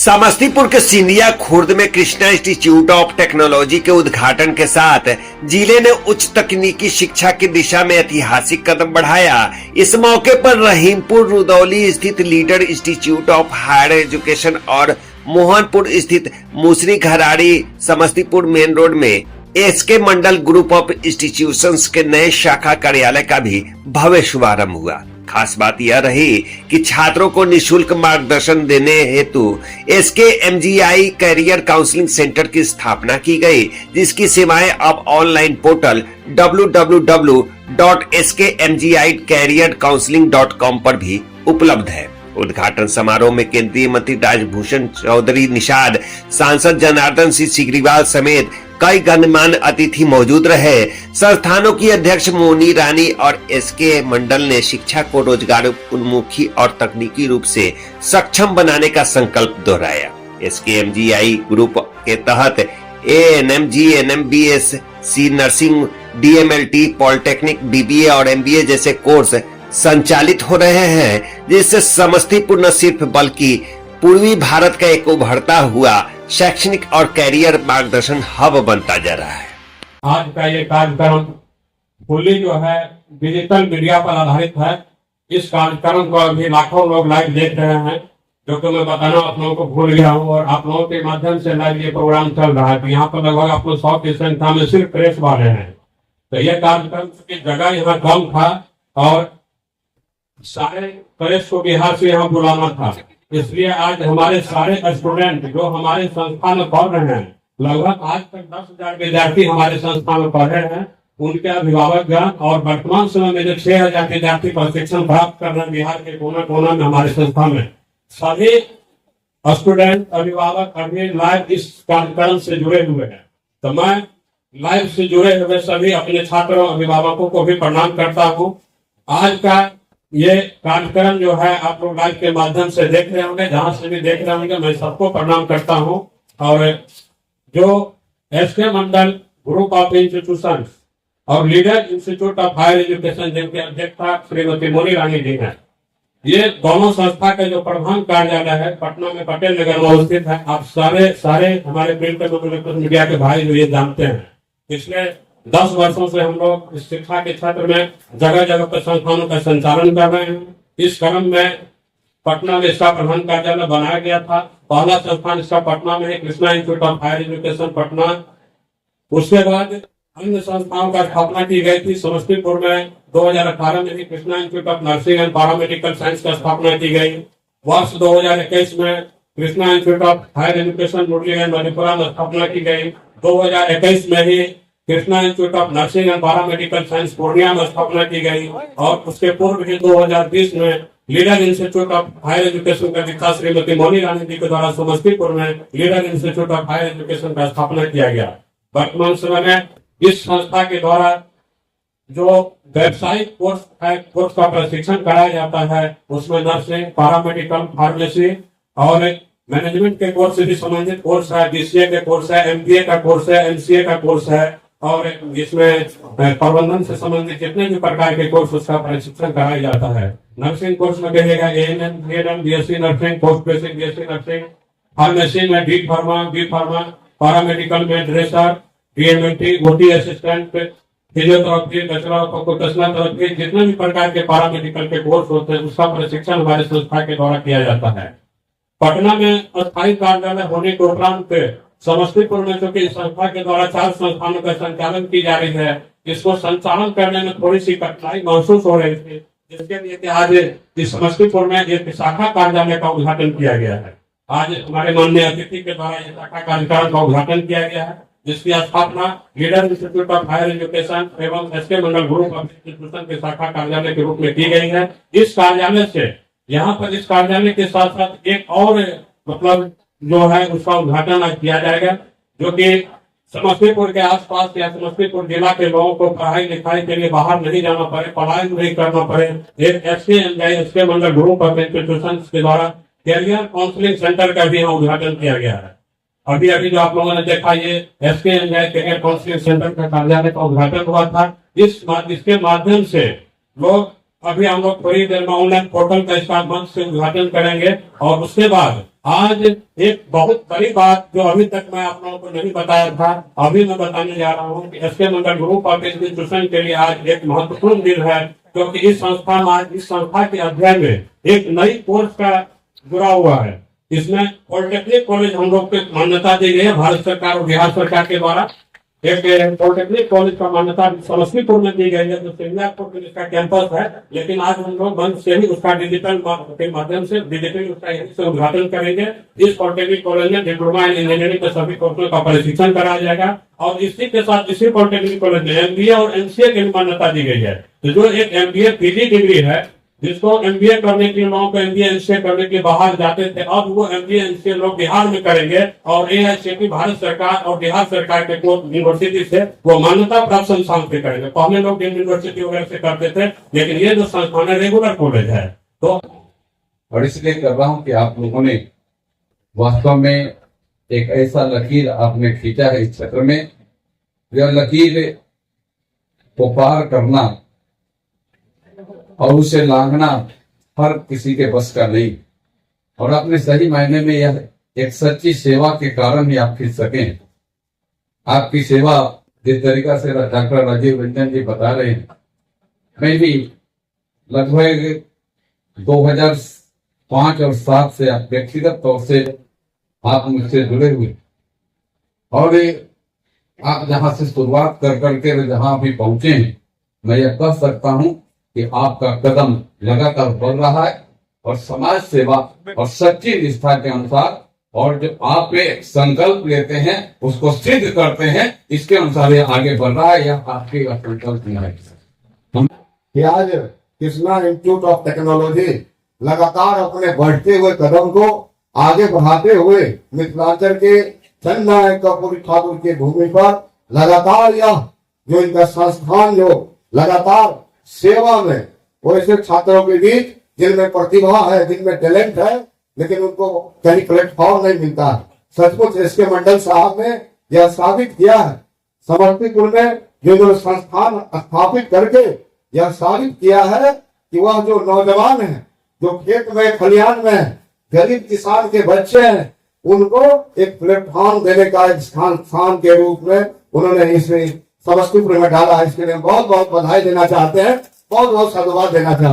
समस्तीपुर के सिंधिया खुर्द में Krishna institute of technology के उद्घाटन के साथ जिले ने उच्च तकनीकी शिक्षा की दिशा में ऐतिहासिक कदम बढ़ाया। इस मौके पर रहीमपुर रुदौली स्थित Leader institute of higher Education और मोहनपुर स्थित मुसरी घराड़ी समस्तीपुर मेन रोड में SK Mandal group of Institutions के नए शाखा कार्यालय का भी भव्य शुभारंभ हुआ। खास बात यह रही कि छात्रों को निशुल्क मार्गदर्शन देने हेतु SK MGI career counselling centre की स्थापना की गई, जिसकी सेवाएं अब ऑनलाइन पोर्टल www.skmgicareercounseling.com पर भी उपलब्ध है। उद्घाटन समारोह में केंद्रीय मंत्री राजभूषण चौधरी निषाद, सांसद जनार्दन सिंह सिग्रीवाल समेत कई गणमान्य अतिथि मौजूद रहे। संस्थानों की अध्यक्ष मोनी रानी और एसके मंडल ने शिक्षा को रोजगार उन्मुखी और तकनीकी रूप से सक्षम बनाने का संकल्प दोहराया। एसकेएमजीआई ग्रुप के तहत ANM, GNM, BSc nursing, DMLT, polytechnic, BBA और एमबीए जैसे कोर्स संचालित हो रहे हैं, जिससे समस्तीपुर न सिर्फ बल्कि पूर्वी भारत का एक उभरता हुआ शैक्षणिक और कैरियर मार्गदर्शन हब बनता जा रहा है। आज का ये कार्यक्रम फुल्ली जो है डिजिटल मीडिया पर आधारित है। इस कार्यक्रम को अभी लाखों लोग लाइव देख रहे हैं, जो कि मैं बताना आप लोगों को भूल गया हूँ, और आप लोगों के माध्यम से लाइव ये प्रोग्राम चल रहा है। तो यहाँ पर लगभग आप लोग 100 की संख्या में सिर्फ प्रेस वाले हैं। तो यह कार्यक्रम की जगह यहाँ कम था और सारे प्रेस को बिहार से यहाँ बुलाना था, इसलिए आज हमारे सारे स्टूडेंट जो हमारे संस्था में पढ़ रहे हैं, लगभग आज तक 10,000 विद्यार्थी हमारे संस्था में पढ़ रहे हैं, उनके अभिभावक गण और वर्तमान समय में जो 6,000 विद्यार्थी प्रशिक्षण प्राप्त कर रहे हैं बिहार के कोना कोना में हमारे संस्था में, सभी स्टूडेंट अभिभावक अभी लाइव इस कार्यक्रम से जुड़े हुए हैं। तो मैं लाइव से जुड़े हुए सभी अपने छात्रों अभिभावकों को भी प्रणाम करता हूँ। आज का ये कार्यक्रम जो है आप लोग लाइव के माध्यम से देख रहे होंगे, जहां से भी देख रहे होंगे, मैं सबको प्रणाम करता हूं। और जो SK Mandal group of institution और leader institute of higher education जिनके अध्यक्षा श्रीमती मोनी रानी जी हैं, ये दोनों संस्था के जो प्रधान कार्यालय है पटना में पटेल नगर में स्थित है। आप सारे हमारे प्रिंट मीडिया के भाई जो ये जानते हैं, पिछले 10 वर्षों से हम लोग इस शिक्षा के क्षेत्र में जगह जगह पर संस्थानों का संचालन कर रहे हैं। इस क्रम में पटना में इसका प्रधान कार्यालय बनाया गया था। पहला संस्थान इसका पटना में है, Krishna institute of higher Education Patna. उसके बाद अन्य संस्थाओं का स्थापना की गई थी। समस्तीपुर में 2018 में भी Krishna institute of nursing and paramedical science का स्थापना की गई। वर्ष 2021 में Krishna institute of higher education Murliganj Madhepura में स्थापना की गई। 2021 में ही Krishna institute of nursing and paramedical science Purnia में स्थापना की गई। और उसके पूर्व भी 2020 में Leader institute of higher Education का दीक्षा श्रीमती मोनी रानी जी के द्वारा समस्तीपुर में Leader institute of higher Education का स्थापना किया गया। वर्तमान समय में इस संस्था के द्वारा जो व्यावसायिक कोर्स का प्रशिक्षण कराया जाता है, उसमें नर्सिंग, पैरामेडिकल, फार्मेसी और मैनेजमेंट के कोर्स से भी संबंधित कोर्स है, बीसीए के कोर्स है, एमबीए का कोर्स है, एमसीए का कोर्स है, और इसमें प्रबंधन से संबंधित जितने भी प्रकार के कोर्स उसका प्रशिक्षण कराया जाता है। नर्सिंग कोर्स में कहेगा ANM, BNM, BSc nursing, post basic BSc nursing, pharmacy में डी फार्मा, पैरामेडिकल में dresser, DMLT, OT assistant, physiotherapy, bachelor of occupational therapy, जितने भी प्रकार के पैरामेडिकल के कोर्स होते हैं उसका प्रशिक्षण हमारे संस्था के द्वारा किया जाता है। पटना में अस्थायी कार्यालय होने के उपरांत समस्तीपुर में जो कि संस्था के द्वारा 4 संस्थानों का संचालन की जा रही है, इसको संचालन करने में थोड़ी सी कठिनाई महसूस हो रही थी, जिसके लिए आज इस समस्तीपुर में एक शाखा कार्यालय का उद्घाटन किया गया है। आज हमारे माननीय अतिथि के द्वारा ये शाखा कार्यालय का उद्घाटन किया गया है, जिसकी स्थापना leader institute of higher education एवं SK Mandal group of institution के शाखा कार्यालय के रूप में की गई है। इस कार्यालय से यहाँ पर इस कार्यालय के साथ साथ एक और मतलब जो है उसका उद्घाटन आज किया जाएगा, जो कि समस्तीपुर के आसपास या समस्तीपुर जिला के लोगों को पढ़ाई लिखाई के लिए बाहर नहीं जाना पड़े, पढ़ाई नहीं करना पड़े। एक SK Mandal group of institution के द्वारा कैरियर काउंसलिंग सेंटर का भी यहाँ उद्घाटन किया गया है। अभी जो आप लोगों ने देखा, ये एसके कैरियर काउंसलिंग सेंटर का कार्यालय का उद्घाटन हुआ था। इसके माध्यम से लोग अभी हम लोग थोड़ी देर में ऑनलाइन पोर्टल का इसका मंच से उद्घाटन करेंगे और उसके बाद आज एक बहुत बड़ी बात जो अभी तक मैं आप लोगों को नहीं बताया था, अभी मैं बताने जा रहा हूँ कि SK Mandal group of institution के लिए आज एक महत्वपूर्ण दिन है, क्योंकि इस संस्था में आज इस संस्था के अध्ययन में एक नई कोर्स का जुड़ा हुआ है। इसमें पॉलिटेक्निक कॉलेज हम लोग को मान्यता दी गई है भारत सरकार और बिहार सरकार के द्वारा। एक पॉलिटेक्निक कॉलेज का मान्यता समस्तीपुर में दी गई है, जो सिंगापुर में इसका कैंपस है, लेकिन आज हम लोग मंच से ही उसका डिजिटल के माध्यम से डिजिटल उसका यहीं से उद्घाटन करेंगे। इस पॉलिटेक्निक कॉलेज में डिप्लोमा इन इंजीनियरिंग के सभी कोर्सों का प्रशिक्षण कराया जाएगा और इसी के साथ इसी पॉलिटेक्निक कॉलेज में एमबीए और एमसीए की मान्यता दी गई है। तो जो एक एमबीए पीजी डिग्री है, जिसको एमबीए करने के लोगों को एमबीए एमसीए करने के बाहर जाते थे, अब वो एमबीए एमसीए लोग बिहार में करेंगे और एआईसीटीई भारत सरकार और बिहार सरकार के यूनिवर्सिटी से वो मान्यता प्राप्त संस्थान से करेंगे। पहले लोग यूनिवर्सिटी वगैरह से करते थे, लेकिन ये जो संस्थान है रेगुलर कॉलेज है। तो और इसलिए कर रहा हूं कि आप लोगों ने वास्तव में एक ऐसा लकीर आपने खींचा है इस क्षेत्र में, यह लकीर को पार करना और उसे लांघना हर किसी के बस का नहीं, और अपने सही मायने में यह एक सच्ची सेवा के कारण ही आप खींच सकें। आपकी सेवा जिस तरीका से डॉक्टर राजीव रंजन जी बता रहे हैं, मैं भी लगभग 2005 और 7 से आप व्यक्तिगत तौर से आप मुझसे जुड़े हुए, और आप जहां से शुरुआत कर करके जहां भी पहुंचे हैं, मैं यह कह सकता हूं कि आपका कदम लगातार बढ़ रहा है और समाज सेवा और सच्ची निष्ठा के अनुसार, और जो आप एक संकल्प लेते हैं उसको सिद्ध करते हैं, इसके अनुसार ये आगे बढ़ रहा है। यह आपकी संकल्प है। आज कृष्णा इंस्टीट्यूट ऑफ टेक्नोलॉजी लगातार अपने बढ़ते हुए कदम को आगे बढ़ाते हुए मिथिलांचल के जननायक कर्पूरी ठाकुर की भूमि पर लगातार यह जो इनका संस्थान जो लगातार सेवा में वैसे छात्रों के बीच जिनमें प्रतिभा है, जिनमें टैलेंट है, लेकिन उनको कहीं प्लेटफॉर्म नहीं मिलता है। सचमुच एसके मंडल साहब ने यह साबित किया है, समस्तीपुर में जो संस्थान स्थापित करके यह साबित किया है कि वह जो नौजवान है, जो खेत में खलिहान में गरीब किसान के बच्चे हैं, उनको एक प्लेटफॉर्म देने का एक स्थान के रूप में उन्होंने इसे समस्तीपुर में डाला है। इसके लिए बहुत बहुत बधाई देना चाहते हैं, बहुत बहुत साधुवाद देना चाहते हैं।